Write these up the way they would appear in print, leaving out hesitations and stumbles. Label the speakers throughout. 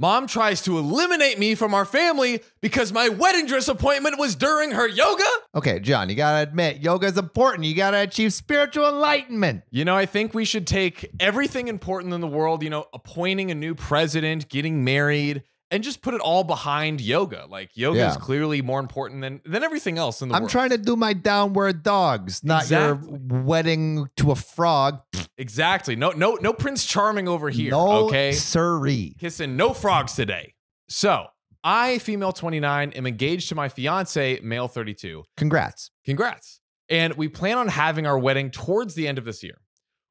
Speaker 1: Mom tries to eliminate me from our family because my wedding dress appointment was during her yoga.
Speaker 2: Okay, John, you gotta admit, yoga is important. You gotta achieve spiritual enlightenment.
Speaker 1: You know, I think we should take everything important in the world, you know, appointing a new president, getting married, and just put it all behind yoga. Like, yoga is clearly more important than everything else in the world.
Speaker 2: I'm trying to do my downward dogs, not your wedding to a frog.
Speaker 1: Exactly. No Prince Charming over here.
Speaker 2: No,
Speaker 1: okay,
Speaker 2: sirree.
Speaker 1: Kissing no frogs today. So I, female 29, am engaged to my fiance, male 32.
Speaker 2: Congrats.
Speaker 1: And we plan on having our wedding towards the end of this year.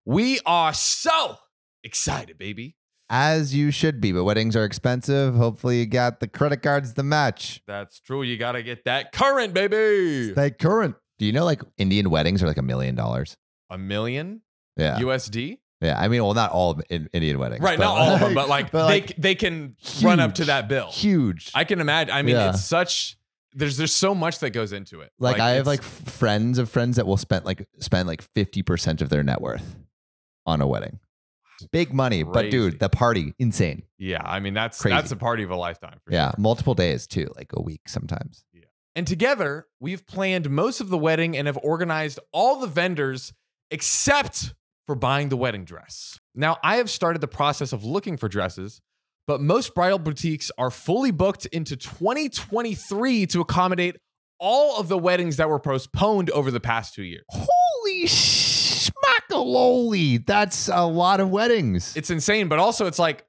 Speaker 1: We are so excited, baby.
Speaker 2: As you should be, but weddings are expensive. Hopefully you got the credit cards to match.
Speaker 1: That's true. You got to get that current, baby.
Speaker 2: Stay current. Do you know like Indian weddings are like $1 million? $1
Speaker 1: million?
Speaker 2: Yeah.
Speaker 1: USD?
Speaker 2: Yeah. I mean, well, not all Indian weddings.
Speaker 1: Right. Not all of them, but like, they can run up to that bill.
Speaker 2: Huge.
Speaker 1: I can imagine. I mean, it's such... There's so much that goes into it.
Speaker 2: Like I have like friends of friends that will spend like 50% of their net worth on a wedding. Big money,
Speaker 1: crazy.
Speaker 2: But dude, the party, insane.
Speaker 1: Yeah, I mean, that's a party of a lifetime. For
Speaker 2: sure. Multiple days too, like a week sometimes.
Speaker 1: Yeah. And together, we've planned most of the wedding and have organized all the vendors except for buying the wedding dress. Now, I have started the process of looking for dresses, but most bridal boutiques are fully booked into 2023 to accommodate all of the weddings that were postponed over the past 2 years.
Speaker 2: Holy schmackaloli. That's a lot of weddings.
Speaker 1: It's insane, but also it's like,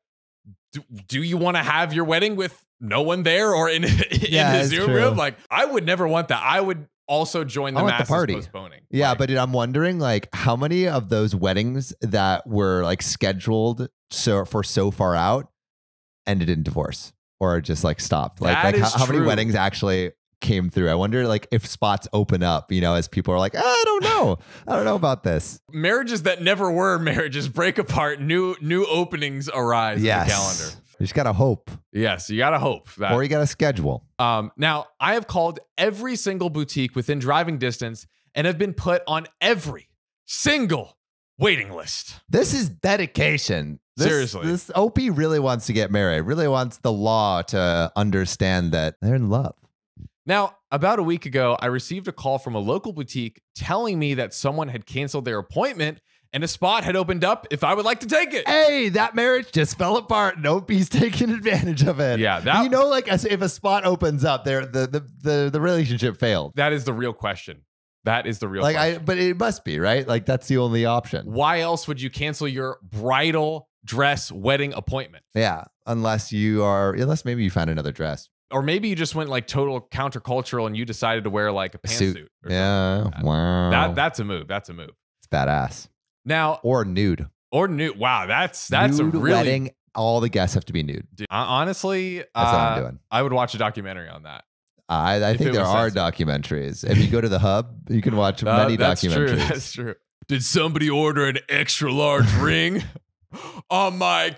Speaker 1: do you want to have your wedding with no one there or in the Zoom room? Like, I would never want that. I would also join the masses postponing.
Speaker 2: Yeah,
Speaker 1: like,
Speaker 2: but dude, I'm wondering like how many of those weddings that were like scheduled so far out ended in divorce or just like stopped. Like how many weddings actually came through? I wonder like if spots open up, you know, as people are like, I don't know about this.
Speaker 1: Marriages that never were marriages break apart. New openings arise in the calendar.
Speaker 2: You just gotta hope.
Speaker 1: Yes, you gotta hope that.
Speaker 2: Or you gotta schedule.
Speaker 1: Now, I have called every single boutique within driving distance and have been put on every single waiting list.
Speaker 2: This is dedication.
Speaker 1: Seriously.
Speaker 2: This OP really wants to get married, really wants the law to understand that they're in love.
Speaker 1: Now, about a week ago, I received a call from a local boutique telling me that someone had canceled their appointment and a spot had opened up if I would like to take it.
Speaker 2: Hey, that marriage just fell apart. Nobody's taking advantage of it.
Speaker 1: Yeah.
Speaker 2: You know, like if a spot opens up, the relationship failed.
Speaker 1: That is the real question. That is the real question.
Speaker 2: But it must be, right? Like that's the only option.
Speaker 1: Why else would you cancel your bridal dress wedding appointment?
Speaker 2: Yeah, unless maybe you found another dress.
Speaker 1: Or maybe you just went like total countercultural and you decided to wear like a pantsuit.
Speaker 2: Yeah, wow.
Speaker 1: That's a move. It's
Speaker 2: badass.
Speaker 1: Now,
Speaker 2: or nude.
Speaker 1: Wow, that's
Speaker 2: nude
Speaker 1: a really
Speaker 2: wedding. All the guests have to be nude.
Speaker 1: Dude, honestly,
Speaker 2: that's what I'm doing.
Speaker 1: I would watch a documentary on that.
Speaker 2: I think there are documentaries. If you go to the Hub, you can watch many documentaries.
Speaker 1: That's true. Did somebody order an extra large ring? Oh my!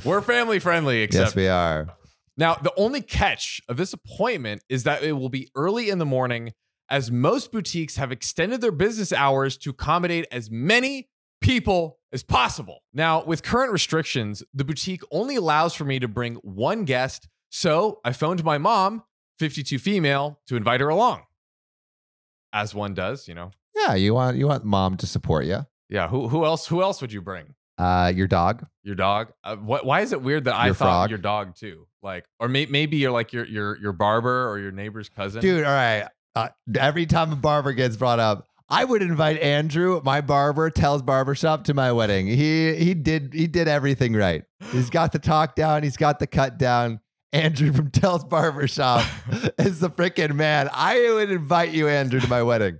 Speaker 1: We're family friendly, except
Speaker 2: yes, we are.
Speaker 1: Now, the only catch of this appointment is that it will be early in the morning, as most boutiques have extended their business hours to accommodate as many people as possible. Now, with current restrictions, the boutique only allows for me to bring one guest, so I phoned my mom, 52 female, to invite her along. As one does, you know.
Speaker 2: Yeah, you want mom to support you.
Speaker 1: Yeah, who else would you bring?
Speaker 2: Your dog.
Speaker 1: Your dog. Why is it weird that I thought your dog too? Like, or maybe you're like your barber or your neighbor's cousin.
Speaker 2: Dude, all right. Every time a barber gets brought up, I would invite Andrew, my barber, Tell's Barbershop, to my wedding. He did everything right. He's got the talk down. He's got the cut down. Andrew from Tell's Barbershop is the freaking man. I would invite you, Andrew, to my wedding.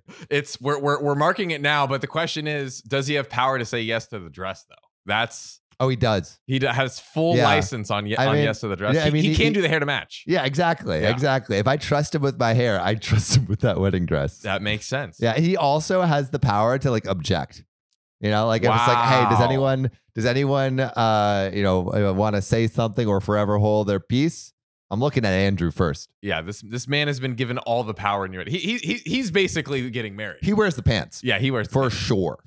Speaker 1: We're marking it now, but the question is, does he have power to say yes to the dress though?
Speaker 2: He does.
Speaker 1: He has full license on yes to the dress. Yeah, he can do the hair to match.
Speaker 2: Yeah, exactly. Yeah. Exactly. If I trust him with my hair, I trust him with that wedding dress.
Speaker 1: That makes sense.
Speaker 2: Yeah. He also has the power to like object. You know, like if it's like, hey, does anyone want to say something or forever hold their peace? I'm looking at Andrew first.
Speaker 1: Yeah, this man has been given all the power in your head. He's basically getting married.
Speaker 2: He wears the pants.
Speaker 1: Yeah, he wears the
Speaker 2: for
Speaker 1: pants.
Speaker 2: sure.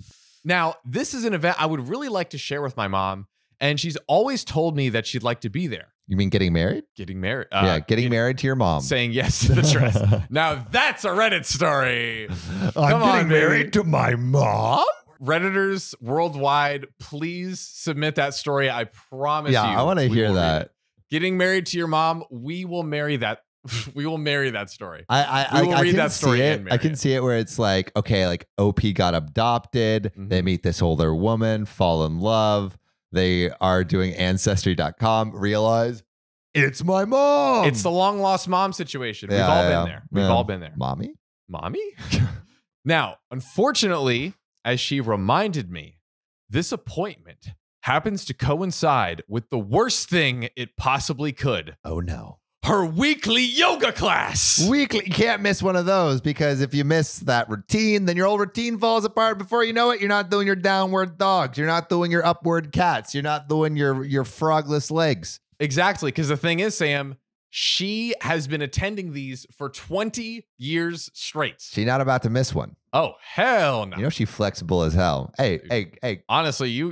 Speaker 1: Now, this is an event I would really like to share with my mom, And she's always told me that she'd like to be there.
Speaker 2: You mean getting married?
Speaker 1: Getting married.
Speaker 2: Getting married to your mom.
Speaker 1: Saying yes to the dress. Now that's a Reddit story.
Speaker 2: I'm getting married to my mom?
Speaker 1: Redditors worldwide, please submit that story. I promise you.
Speaker 2: Yeah, I want to hear that.
Speaker 1: Getting married to your mom, we will marry that. We will marry that story.
Speaker 2: I
Speaker 1: will read that story.
Speaker 2: I can see it where it's like, okay, like OP got adopted. They meet this older woman, fall in love. They are doing ancestry.com, realize it's my mom.
Speaker 1: It's the long lost mom situation. We've all been there. We've all been there.
Speaker 2: Mommy?
Speaker 1: Now, unfortunately, as she reminded me, this appointment happens to coincide with the worst thing it possibly could.
Speaker 2: Oh, no.
Speaker 1: Her weekly yoga class.
Speaker 2: Weekly. You can't miss one of those, because if you miss that routine, then your whole routine falls apart. Before you know it, you're not doing your downward dogs. You're not doing your upward cats. You're not doing your frogless legs.
Speaker 1: Exactly. Because the thing is, Sam, she has been attending these for 20 years straight.
Speaker 2: She's not about to miss one.
Speaker 1: Oh, hell no.
Speaker 2: You know she's flexible as hell. Hey.
Speaker 1: Honestly, you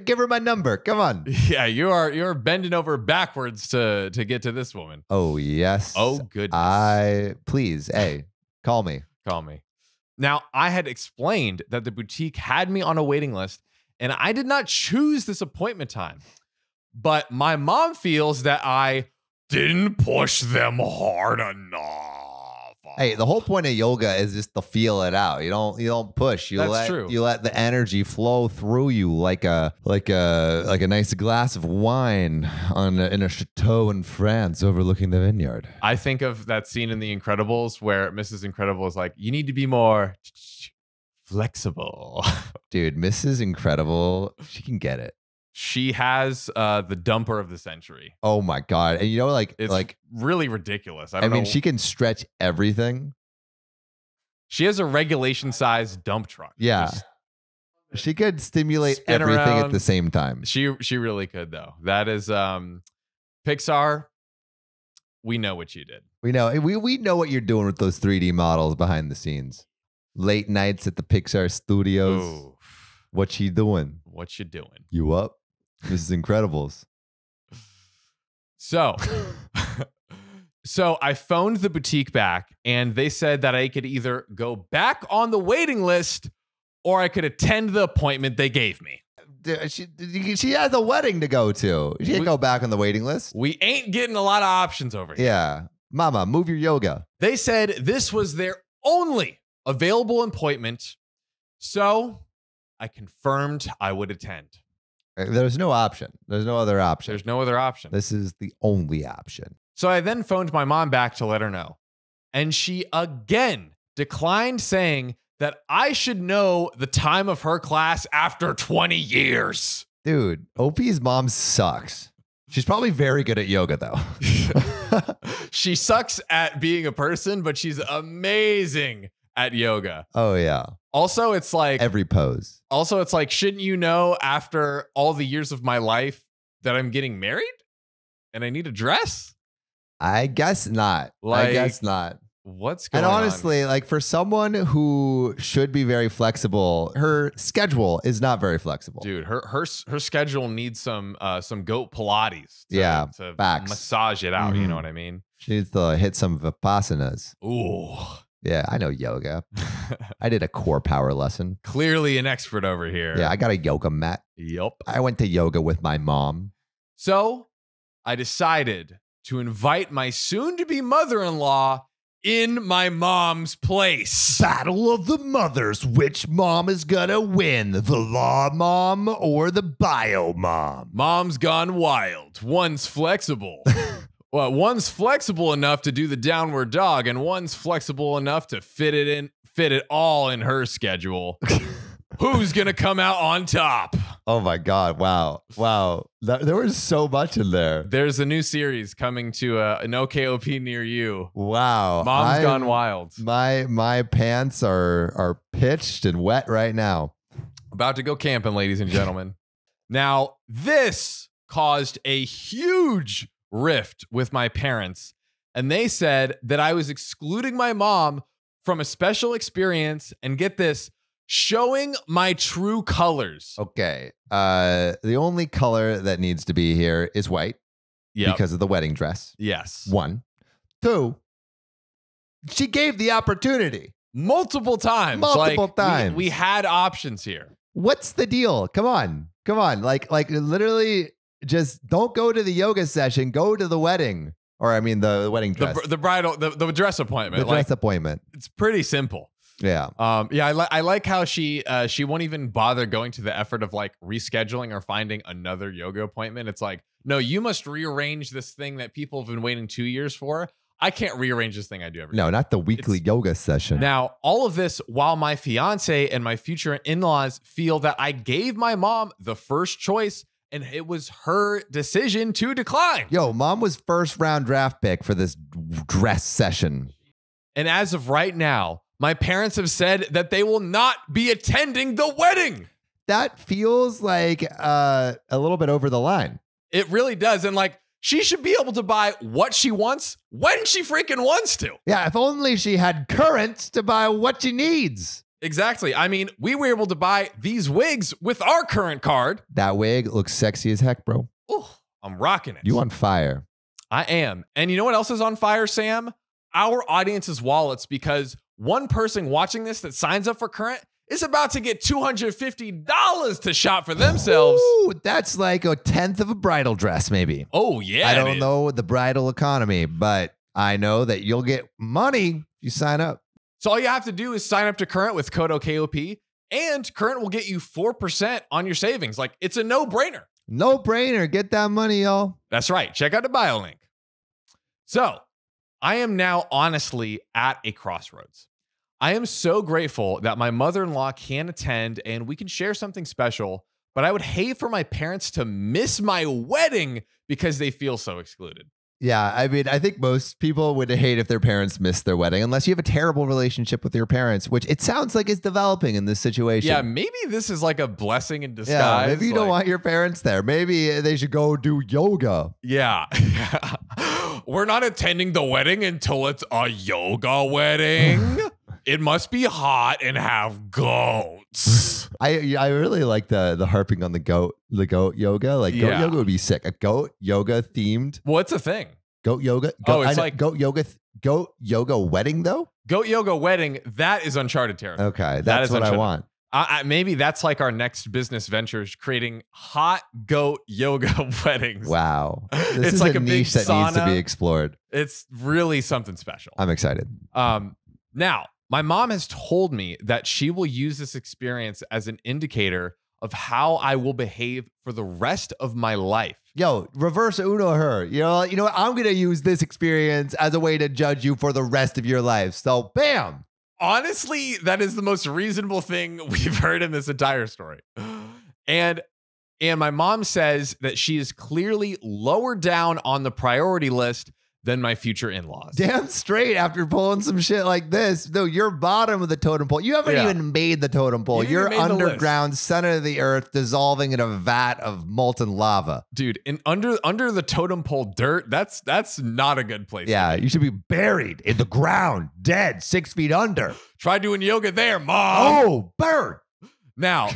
Speaker 2: give her my number. Come on.
Speaker 1: Yeah, you're bending over backwards to get to this woman.
Speaker 2: Oh, yes.
Speaker 1: Oh, goodness.
Speaker 2: Please, hey, call me.
Speaker 1: Call me. Now, I had explained that the boutique had me on a waiting list, and I did not choose this appointment time. But my mom feels that I didn't push them hard enough.
Speaker 2: Hey, the whole point of yoga is just to feel it out. You don't push.
Speaker 1: That's true.
Speaker 2: You let the energy flow through you like a nice glass of wine in a chateau in France overlooking the vineyard.
Speaker 1: I think of that scene in The Incredibles where Mrs. Incredible is like, "You need to be more flexible."
Speaker 2: Dude, Mrs. Incredible, she can get it.
Speaker 1: She has the dumper of the century.
Speaker 2: Oh my God. And
Speaker 1: it's really ridiculous.
Speaker 2: I mean, she can stretch everything.
Speaker 1: She has a regulation size dump truck.
Speaker 2: Yeah. She could stimulate everything
Speaker 1: around
Speaker 2: at the same time.
Speaker 1: She really could, though. That is Pixar. We know what you did.
Speaker 2: We know what you're doing with those 3D models behind the scenes. Late nights at the Pixar studios.
Speaker 1: Ooh.
Speaker 2: What you doing?
Speaker 1: What you doing?
Speaker 2: You up? This is Incredibles.
Speaker 1: So I phoned the boutique back, and they said that I could either go back on the waiting list or I could attend the appointment they gave me.
Speaker 2: She has a wedding to go to. She can't go back on the waiting list.
Speaker 1: We ain't getting a lot of options over here.
Speaker 2: Yeah. Mama, move your yoga.
Speaker 1: They said this was their only available appointment. So I confirmed I would attend.
Speaker 2: There's no option. There's no other option.
Speaker 1: There's no other option.
Speaker 2: This is the only option.
Speaker 1: So I then phoned my mom back to let her know. And she again declined, saying that I should know the time of her class after 20 years.
Speaker 2: Dude, OP's mom sucks. She's probably very good at yoga, though.
Speaker 1: She sucks at being a person, but she's amazing at yoga.
Speaker 2: Oh, yeah.
Speaker 1: Also, it's like
Speaker 2: every pose.
Speaker 1: Also, it's like, shouldn't you know after all the years of my life that I'm getting married and I need a dress?
Speaker 2: I guess not. I guess not.
Speaker 1: What's going on?
Speaker 2: And honestly, like for someone who should be very flexible, her schedule is not very flexible.
Speaker 1: Dude, her schedule needs some goat Pilates to massage it out. You know what I mean?
Speaker 2: She needs to hit some Vipassanas.
Speaker 1: Ooh.
Speaker 2: Yeah, I know yoga. I did a core power lesson.
Speaker 1: Clearly an expert over here.
Speaker 2: Yeah, I got a yoga mat.
Speaker 1: Yup.
Speaker 2: I went to yoga with my mom.
Speaker 1: So I decided to invite my soon-to-be mother-in-law in my mom's place.
Speaker 2: Battle of the mothers. Which mom is gonna win? The law mom or the bio mom?
Speaker 1: Mom's gone wild. One's flexible. Well, one's flexible enough to do the downward dog, and one's flexible enough to fit it all in her schedule. Who's gonna come out on top?
Speaker 2: Oh my God! Wow! There was so much in there.
Speaker 1: There's a new series coming to an OKOP near you.
Speaker 2: Wow!
Speaker 1: Mom's gone wild.
Speaker 2: My pants are pitched and wet right now.
Speaker 1: About to go camping, ladies and gentlemen. Now, this caused a huge rift with my parents, and they said that I was excluding my mom from a special experience, and get this, showing my true colors.
Speaker 2: Okay. The only color that needs to be here is white
Speaker 1: Yep.
Speaker 2: because of the wedding dress.
Speaker 1: Yes.
Speaker 2: 1. 2. She gave the opportunity.
Speaker 1: Multiple times.
Speaker 2: Multiple
Speaker 1: Like,
Speaker 2: times.
Speaker 1: We had options here.
Speaker 2: What's the deal? Come on. Like literally just don't go to the yoga session. Go to the wedding. Or I mean the wedding dress.
Speaker 1: The bridal, the dress appointment.
Speaker 2: The dress appointment.
Speaker 1: It's pretty simple.
Speaker 2: Yeah.
Speaker 1: I like how she won't even bother going to the effort of like rescheduling or finding another yoga appointment. It's like, no, you must rearrange this thing that people have been waiting 2 years for. I can't rearrange this thing I do every day.
Speaker 2: No, not the weekly yoga session.
Speaker 1: Now, all of this while my fiance and my future in-laws feel that I gave my mom the first choice and it was her decision to decline.
Speaker 2: Yo, mom was first round draft pick for this dress session.
Speaker 1: And as of right now, my parents have said that they will not be attending the wedding.
Speaker 2: That feels like a little bit over the line.
Speaker 1: It really does. And like, she should be able to buy what she wants when she freaking wants to.
Speaker 2: Yeah, if only she had currents to buy what she needs.
Speaker 1: Exactly. I mean, we were able to buy these wigs with our current card.
Speaker 2: That wig looks sexy as heck, bro.
Speaker 1: Ooh, I'm rocking it.
Speaker 2: You on fire.
Speaker 1: I am. And you know what else is on fire, Sam? Our audience's wallets, because one person watching this that signs up for current is about to get $250 to shop for themselves.
Speaker 2: Ooh, that's like a 1/10 of a bridal dress, maybe.
Speaker 1: Oh, yeah.
Speaker 2: I don't know the bridal economy, but I know that you'll get money if you sign up.
Speaker 1: So all you have to do is sign up to Current with code OKOP, and Current will get you 4% on your savings. Like, it's a no-brainer.
Speaker 2: No brainer. Get that money, y'all.
Speaker 1: That's right. Check out the bio link. So I am now honestly at a crossroads. I am so grateful that my mother-in-law can attend and we can share something special, but I would hate for my parents to miss my wedding because they feel so excluded.
Speaker 2: Yeah, I mean, I think most people would hate if their parents missed their wedding, unless you have a terrible relationship with your parents, which it sounds like is developing in this situation.
Speaker 1: Yeah, maybe this is like a blessing in disguise.
Speaker 2: Yeah, maybe you don't want your parents there. Maybe they should go do yoga.
Speaker 1: Yeah. We're not attending the wedding until it's a yoga wedding. It must be hot and have goats.
Speaker 2: I really like the harping on the goat yoga. Like goat yoga would be sick. A goat yoga themed.
Speaker 1: What's a thing?
Speaker 2: Goat yoga.
Speaker 1: It's like
Speaker 2: goat yoga wedding though.
Speaker 1: Goat yoga wedding. That is uncharted territory.
Speaker 2: Okay, that's what I want.
Speaker 1: Maybe that's like our next business ventures, creating hot goat yoga weddings.
Speaker 2: Wow, this
Speaker 1: it's
Speaker 2: is
Speaker 1: like
Speaker 2: a niche that needs to be explored.
Speaker 1: It's really something special.
Speaker 2: I'm excited.
Speaker 1: Now, my mom has told me that she will use this experience as an indicator of how I will behave for the rest of my life.
Speaker 2: Yo, reverse Uno her. You know what? I'm going to use this experience as a way to judge you for the rest of your life. So, bam.
Speaker 1: Honestly, that is the most reasonable thing we've heard in this entire story. And my mom says that she is clearly lower down on the priority list than my future in-laws.
Speaker 2: Damn straight after pulling some shit like this. No, you're bottom of the totem pole. You haven't even made the totem pole. You're underground, center of the earth, dissolving in a vat of molten lava.
Speaker 1: Dude, under the totem pole dirt, that's not a good place.
Speaker 2: Yeah, you should be buried in the ground, dead, 6 feet under.
Speaker 1: Try doing yoga there, Mom.
Speaker 2: Oh, burn.
Speaker 1: Now,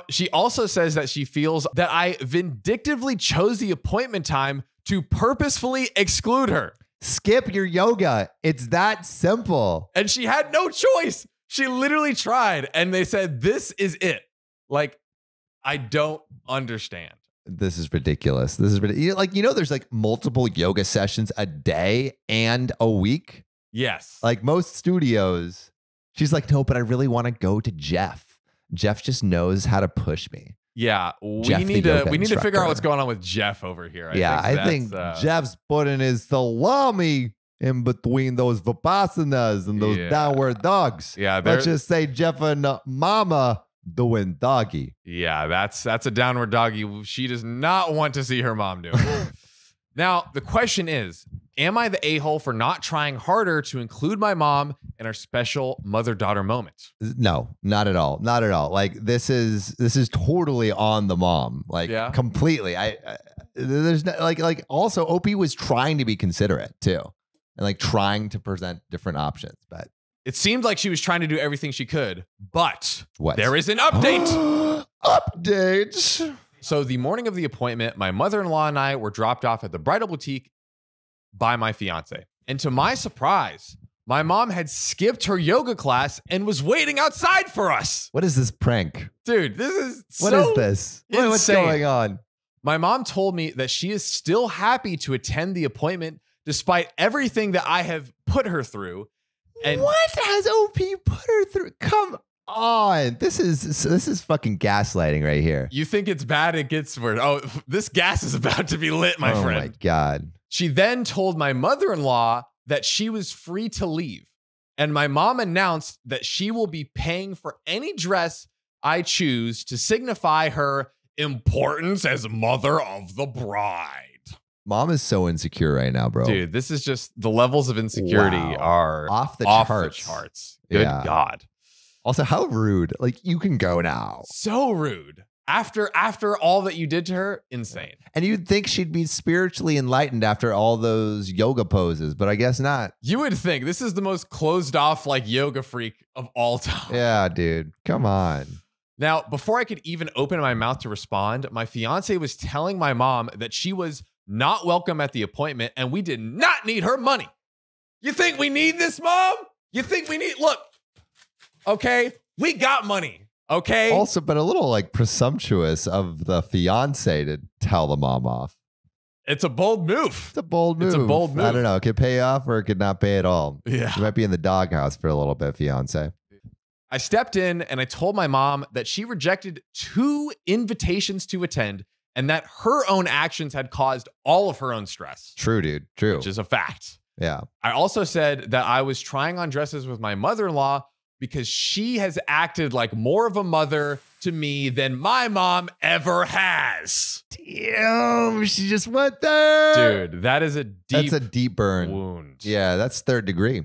Speaker 1: she also says that she feels that I vindictively chose the appointment time to purposefully exclude her.
Speaker 2: Skip your yoga. It's that simple.
Speaker 1: And she had no choice. She literally tried and they said, this is it. Like, I don't understand.
Speaker 2: This is ridiculous. There's like multiple yoga sessions a day and a week.
Speaker 1: Yes.
Speaker 2: Like most studios. She's like, no, but I really want to go to Jeff. Jeff just knows how to push me.
Speaker 1: Yeah, we need to figure out what's going on with Jeff over here. I think
Speaker 2: Jeff's putting his salami in between those vipassanas and those downward dogs.
Speaker 1: Yeah,
Speaker 2: let's just say Jeff and Mama doing doggy.
Speaker 1: Yeah, that's a downward doggy. She does not want to see her mom doing. Now, the question is, am I the a-hole for not trying harder to include my mom in our special mother-daughter moment?
Speaker 2: No, not at all. Not at all. Like this is totally on the mom. Like completely. There's no, like also OP was trying to be considerate too. And like trying to present different options, but
Speaker 1: It seemed like she was trying to do everything she could, but
Speaker 2: What?
Speaker 1: there is an update.
Speaker 2: Update.
Speaker 1: So the morning of the appointment, my mother-in-law and I were dropped off at the bridal boutique by my fiance. And to my surprise, my mom had skipped her yoga class and was waiting outside for us.
Speaker 2: What is this prank?
Speaker 1: Dude, this is
Speaker 2: What is this? What's
Speaker 1: insane.
Speaker 2: going on?
Speaker 1: My mom told me that she is still happy to attend the appointment despite everything that I have put her through. And
Speaker 2: what has OP put her through? Come on. This is fucking gaslighting right here.
Speaker 1: you think it's bad, it gets worse. Oh, this gas is about to be lit, my
Speaker 2: Oh
Speaker 1: friend.
Speaker 2: my God.
Speaker 1: She then told my mother-in-law that she was free to leave. And my mom announced that she will be paying for any dress I choose to signify her importance as mother of the bride.
Speaker 2: Mom is so insecure right now, bro.
Speaker 1: Dude, this is just the levels of insecurity
Speaker 2: Wow.
Speaker 1: are
Speaker 2: Off the
Speaker 1: off
Speaker 2: charts.
Speaker 1: the charts. Good
Speaker 2: Yeah.
Speaker 1: God.
Speaker 2: Also, how rude. Like, you can go now.
Speaker 1: So rude. After all that you did to her, insane.
Speaker 2: And you'd think she'd be spiritually enlightened after all those yoga poses, but I guess not.
Speaker 1: You would think this is the most closed off like yoga freak of all time.
Speaker 2: Yeah, dude. Come on.
Speaker 1: Now, before I could even open my mouth to respond, my fiance was telling my mom that she was not welcome at the appointment and we did not need her money. You think we need this, Mom? You think we need, look, okay, we got money, okay?
Speaker 2: Also, but a little like presumptuous of the fiance to tell the mom off.
Speaker 1: It's a bold move.
Speaker 2: It's a bold move.
Speaker 1: It's a bold move.
Speaker 2: I don't know. It could pay off or it could not pay at all.
Speaker 1: Yeah.
Speaker 2: You might be in the doghouse for a little bit, fiance.
Speaker 1: I stepped in and I told my mom that she rejected 2 invitations to attend and that her own actions had caused all of her own stress,
Speaker 2: True, dude. True.
Speaker 1: which is a fact.
Speaker 2: Yeah.
Speaker 1: I also said that I was trying on dresses with my mother-in-law because she has acted like more of a mother to me than my mom ever has.
Speaker 2: Damn, she just went there.
Speaker 1: Dude, that is a deep
Speaker 2: That's a deep burn.
Speaker 1: wound.
Speaker 2: Yeah, that's 3rd degree.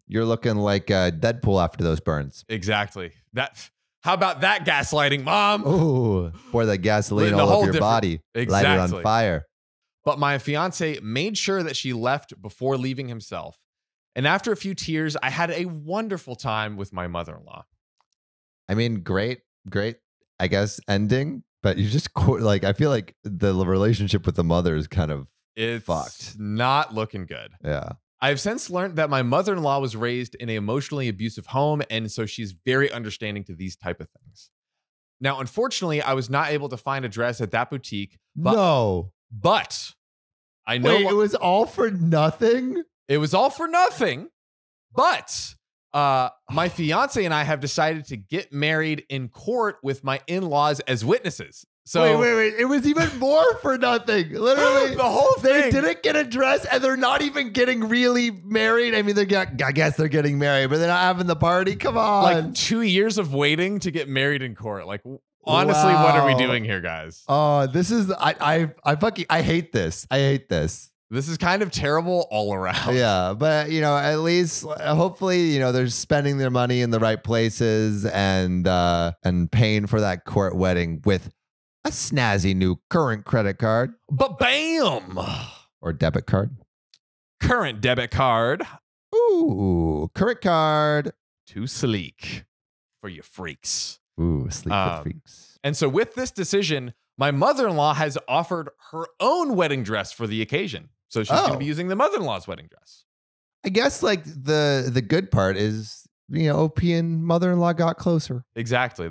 Speaker 2: You're looking like Deadpool after those burns.
Speaker 1: Exactly. How about that gaslighting, Mom?
Speaker 2: Oh, pour that gasoline
Speaker 1: Lit in a
Speaker 2: all
Speaker 1: whole
Speaker 2: over your
Speaker 1: different-
Speaker 2: body. Light it
Speaker 1: Exactly.
Speaker 2: on fire.
Speaker 1: But my fiance made sure that she left before leaving himself. And after a few tears, I had a wonderful time with my mother-in-law.
Speaker 2: I mean, great, I guess, ending. But you just, like, I feel like the relationship with the mother is kind of,
Speaker 1: It's
Speaker 2: Fucked.
Speaker 1: not looking good.
Speaker 2: yeah.
Speaker 1: I've since learned that my mother-in-law was raised in an emotionally abusive home, and so she's very understanding to these type of things. Now, unfortunately, I was not able to find a dress at that boutique, but I know
Speaker 2: Wait, it was all for nothing?
Speaker 1: it was all for nothing. But my fiance and I have decided to get married in court with my in-laws as witnesses. So
Speaker 2: Wait. It was even more for nothing. Literally.
Speaker 1: the whole
Speaker 2: They
Speaker 1: thing.
Speaker 2: didn't get a dress and they're not even getting really married. I mean, I guess they're getting married, but they're not having the party. Come on.
Speaker 1: Like 2 years of waiting to get married in court. Like, honestly, what are we
Speaker 2: Wow.
Speaker 1: doing here, guys?
Speaker 2: Oh, this is I hate this. I hate this.
Speaker 1: This is kind of terrible all around.
Speaker 2: Yeah, but at least hopefully, they're spending their money in the right places and paying for that court wedding with a snazzy new current credit card
Speaker 1: But bam!
Speaker 2: or debit card.
Speaker 1: Current debit card.
Speaker 2: Ooh, current card.
Speaker 1: Too sleek for you freaks.
Speaker 2: Ooh, sleep for freaks.
Speaker 1: And so with this decision, my mother-in-law has offered her own wedding dress for the occasion. So she's going to be using the mother-in-law's wedding dress.
Speaker 2: I guess like the good part is, OP and mother-in-law got closer.
Speaker 1: Exactly.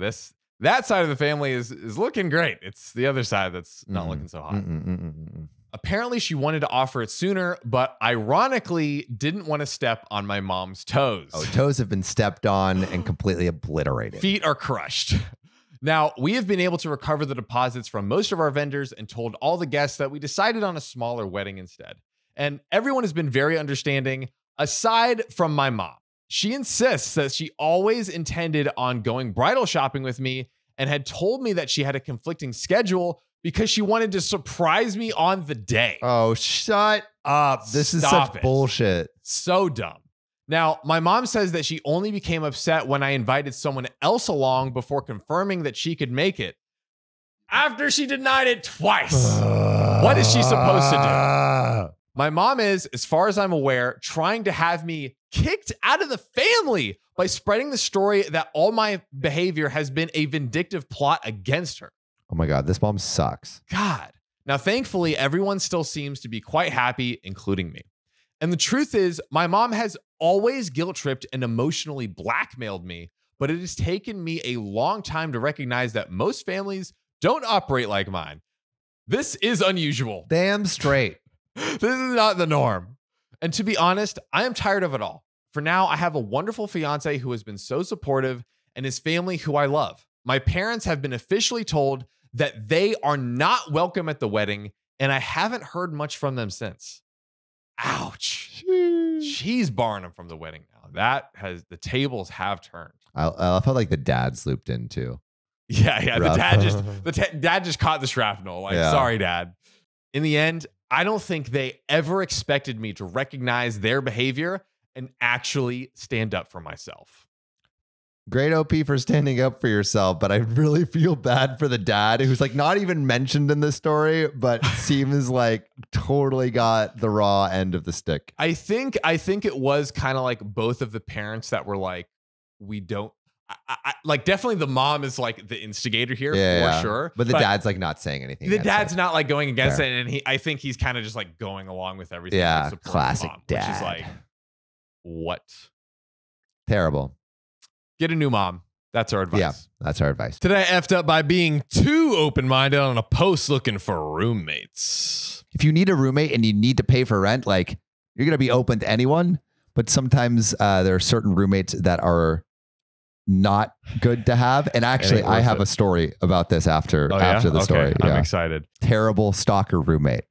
Speaker 1: That side of the family is looking great. It's the other side that's not looking so hot. Apparently, she wanted to offer it sooner, but ironically didn't want to step on my mom's toes.
Speaker 2: Oh, toes have been stepped on and completely obliterated.
Speaker 1: Feet are crushed. Now, we have been able to recover the deposits from most of our vendors and told all the guests that we decided on a smaller wedding instead. And everyone has been very understanding, aside from my mom. She insists that she always intended on going bridal shopping with me and had told me that she had a conflicting schedule because she wanted to surprise me on the day.
Speaker 2: Oh, shut up. This is
Speaker 1: Stop
Speaker 2: such
Speaker 1: it.
Speaker 2: bullshit.
Speaker 1: So dumb. Now, my mom says that she only became upset when I invited someone else along before confirming that she could make it. After she denied it twice. What is she supposed to do? My mom is, as far as I'm aware, trying to have me kicked out of the family by spreading the story that all my behavior has been a vindictive plot against her.
Speaker 2: Oh my God, this mom sucks.
Speaker 1: God. Now, thankfully, everyone still seems to be quite happy, including me. And the truth is, my mom has always guilt-tripped and emotionally blackmailed me, but it has taken me a long time to recognize that most families don't operate like mine. This is unusual.
Speaker 2: Damn straight.
Speaker 1: This is not the norm. And to be honest, I am tired of it all. For now, I have a wonderful fiance who has been so supportive and his family who I love. My parents have been officially told that they are not welcome at the wedding, and I haven't heard much from them since. Ouch. She's barring them from the wedding now. The tables have turned.
Speaker 2: I felt like the dad's looped in too.
Speaker 1: Yeah. The dad just caught the shrapnel. Like, sorry, Dad. In the end, I don't think they ever expected me to recognize their behavior and actually stand up for myself.
Speaker 2: Great OP for standing up for yourself, but I really feel bad for the dad who's like not even mentioned in this story, but seems like totally got the raw end of the stick.
Speaker 1: I think it was kind of like both of the parents that were like, we don't. Like definitely the mom is like the instigator here for sure.
Speaker 2: But the dad's like not saying anything.
Speaker 1: The dad's not like going against it. And I think he's kind of just like going along with everything.
Speaker 2: Yeah. Classic
Speaker 1: mom,
Speaker 2: dad.
Speaker 1: Which is like, what?
Speaker 2: Terrible.
Speaker 1: Get a new mom. That's our advice.
Speaker 2: Yeah, that's our advice.
Speaker 1: Today I effed up by being too open-minded on a post looking for roommates.
Speaker 2: If you need a roommate and you need to pay for rent, like you're going to be open to anyone. But sometimes there are certain roommates that are not good to have. And actually, I have a story about this after the story.
Speaker 1: I'm excited.
Speaker 2: Terrible stalker roommate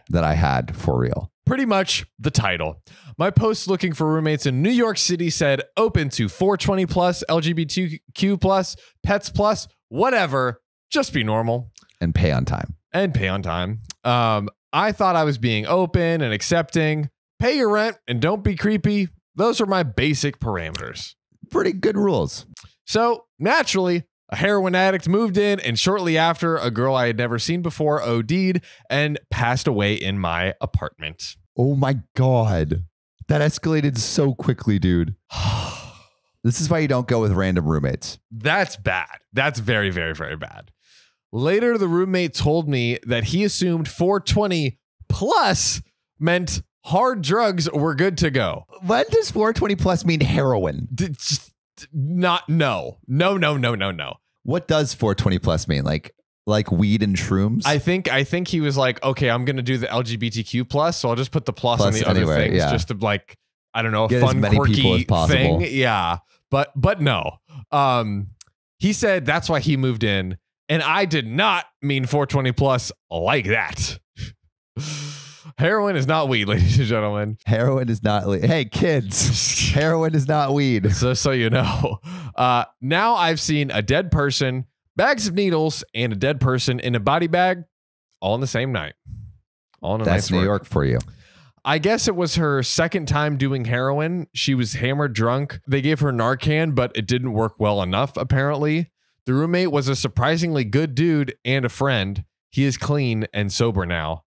Speaker 2: that I had for real.
Speaker 1: Pretty much the title. My post looking for roommates in New York City said open to 420 plus, LGBTQ plus, pets plus, whatever. Just be normal.
Speaker 2: And pay on time.
Speaker 1: I thought I was being open and accepting. Pay your rent and don't be creepy. Those are my basic parameters.
Speaker 2: Pretty good rules.
Speaker 1: So naturally, a heroin addict moved in, and shortly after, a girl I had never seen before OD'd and passed away in my apartment.
Speaker 2: Oh my God. That escalated so quickly, dude. This is why you don't go with random roommates.
Speaker 1: That's bad. That's very, very, very bad. Later, the roommate told me that he assumed 420 plus meant hard drugs were good to go.
Speaker 2: What does 420 plus mean heroin?
Speaker 1: No. What
Speaker 2: does 420 plus mean? Like weed and shrooms?
Speaker 1: I think he was like, okay, I'm going to do the LGBTQ plus. So I'll just put the plus on the other things just to like, I don't know,
Speaker 2: get
Speaker 1: fun,
Speaker 2: as many
Speaker 1: quirky
Speaker 2: people as possible.
Speaker 1: thing. Yeah. But no. He said that's why he moved in. And I did not mean 420 plus like that. Heroin is not weed, ladies and gentlemen.
Speaker 2: Heroin is not weed. Hey, kids. Heroin is not weed.
Speaker 1: So you know. Now I've seen a dead person, bags of needles, and a dead person in a body bag all in the same night. All in a
Speaker 2: That's New York for you.
Speaker 1: I guess it was her second time doing heroin. She was hammered drunk. They gave her Narcan, but it didn't work well enough, apparently. The roommate was a surprisingly good dude and a friend. He is clean and sober now.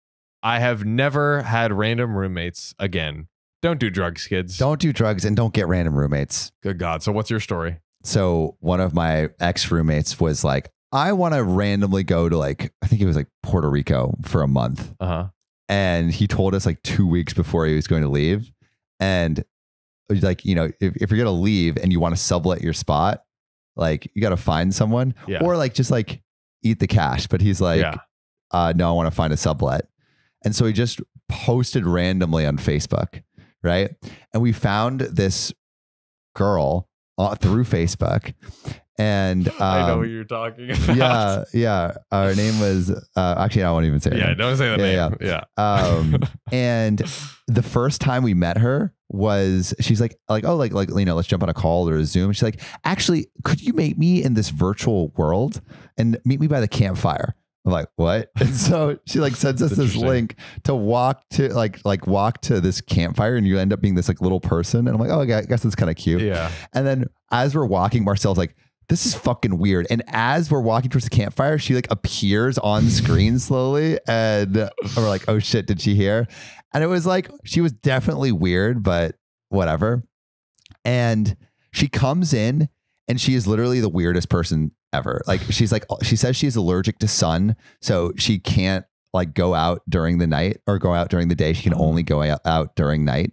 Speaker 1: I have never had random roommates again. Don't do drugs, kids.
Speaker 2: Don't do drugs and don't get random roommates.
Speaker 1: Good God. So what's your story?
Speaker 2: So one of my ex-roommates was like, I want to randomly go to like, I think it was like Puerto Rico for a month. And he told us like 2 weeks before he was going to leave. And like, you know, if you're going to leave and you want to sublet your spot, like you got to find someone or like just like eat the cash. But he's like, no, I want to find a sublet. And so he just posted randomly on Facebook, right? And we found this girl through Facebook. And
Speaker 1: I know what you're talking about.
Speaker 2: Yeah. Her name was actually I won't even say her name.
Speaker 1: Don't say that name. Yeah.
Speaker 2: And the first time we met her was she's like oh like you know, let's jump on a call or a Zoom. She's like, actually, could you meet me in this virtual world and meet me by the campfire? I'm like, what? And so she like sends us this link to walk to this campfire, and you end up being this like little person. And I'm like, oh, I guess that's kind of cute.
Speaker 1: Yeah.
Speaker 2: And then as we're walking, Marcel's like, this is fucking weird. And as we're walking towards the campfire, she like appears on screen slowly. And we're like, oh shit, did she hear? And it was like, she was definitely weird, but whatever. And she comes in and she is literally the weirdest person ever. Like she says she's allergic to sun, so she can't like go out during the night or go out during the day. She can only go out during night.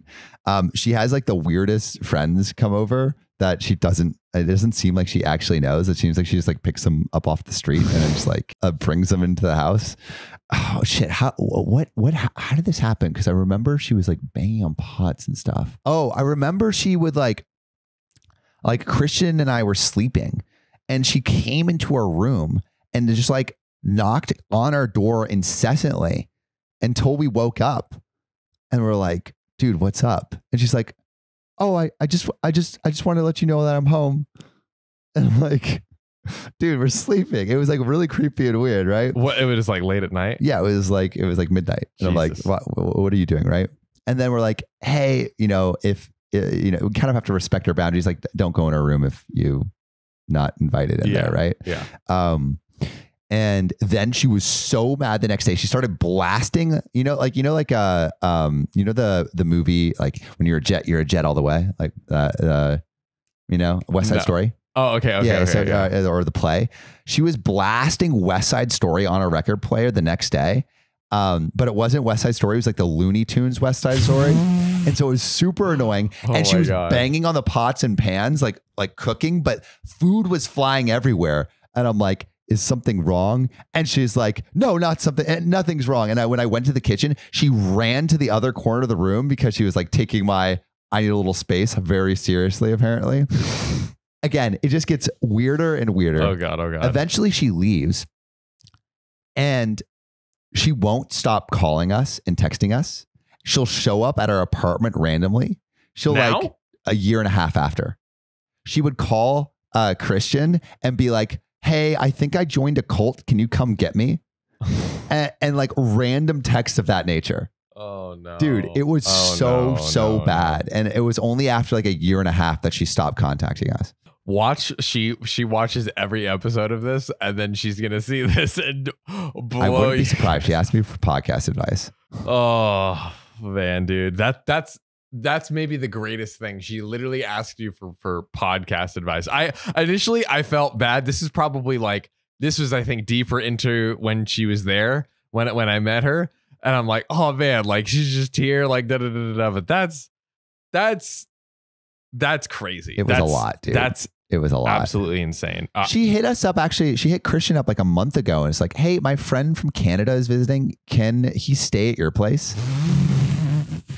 Speaker 2: She has like the weirdest friends come over that it doesn't seem like she actually knows. It seems like she just like picks them up off the street and then just like brings them into the house. Oh shit. How did this happen? Cause I remember she was like banging on pots and stuff. Oh, I remember she would like Christian and I were sleeping and she came into our room and just like knocked on our door incessantly until we woke up and we're like, dude, what's up? And she's like, oh, I just want to let you know that I'm home. And I'm like, dude, we're sleeping. It was like really creepy and weird, right?
Speaker 1: What, it was like late at night? Yeah,
Speaker 2: it was like midnight. And I'm like, what are you doing, right? And then we're like, hey, if we kind of have to respect our boundaries. Like, don't go in our room if you not invited in there, right?
Speaker 1: Yeah.
Speaker 2: And then she was so mad the next day. She started blasting, the movie, like when you're a jet all the way, like West Side Story.
Speaker 1: Oh, okay.
Speaker 2: Or the play. She was blasting West Side Story on a record player the next day. But it wasn't West Side Story. It was like the Looney Tunes West Side Story. And so it was super annoying. And she was banging on the pots and pans, like cooking, but food was flying everywhere. And I'm like, is something wrong? And she's like, no, not something. And nothing's wrong. And when I went to the kitchen, she ran to the other corner of the room because she was like taking I need a little space very seriously, apparently. Again, it just gets weirder and weirder.
Speaker 1: Oh God.
Speaker 2: Eventually she leaves and she won't stop calling us and texting us. She'll show up at our apartment randomly. She'll like a year and a half after. She would call Christian and be like, hey, I think I joined a cult. Can you come get me? and like random texts of that nature.
Speaker 1: Oh no.
Speaker 2: Dude, it was so bad. And it was only after like a year and a half that she stopped contacting us.
Speaker 1: She watches every episode of this and then she's gonna see this and blow.
Speaker 2: I wouldn't be surprised. She asked me for podcast advice.
Speaker 1: Oh man, dude. That's maybe the greatest thing. She literally asked you for podcast advice. I initially felt bad. This was I think deeper into when she was there when I met her. And I'm like, oh man, like she's just here, like da da da da. But that's crazy.
Speaker 2: It was a lot, dude. It was a lot.
Speaker 1: Absolutely insane.
Speaker 2: She hit us up, actually. She hit Christian up like a month ago. And it's like, hey, my friend from Canada is visiting. Can he stay at your place?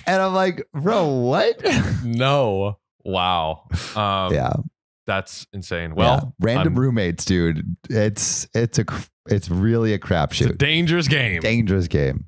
Speaker 2: And I'm like, bro, what?
Speaker 1: No. Wow.
Speaker 2: Yeah.
Speaker 1: That's insane. Well,
Speaker 2: random roommates, dude. It's really a crapshoot.
Speaker 1: It's a dangerous game.
Speaker 2: Dangerous game.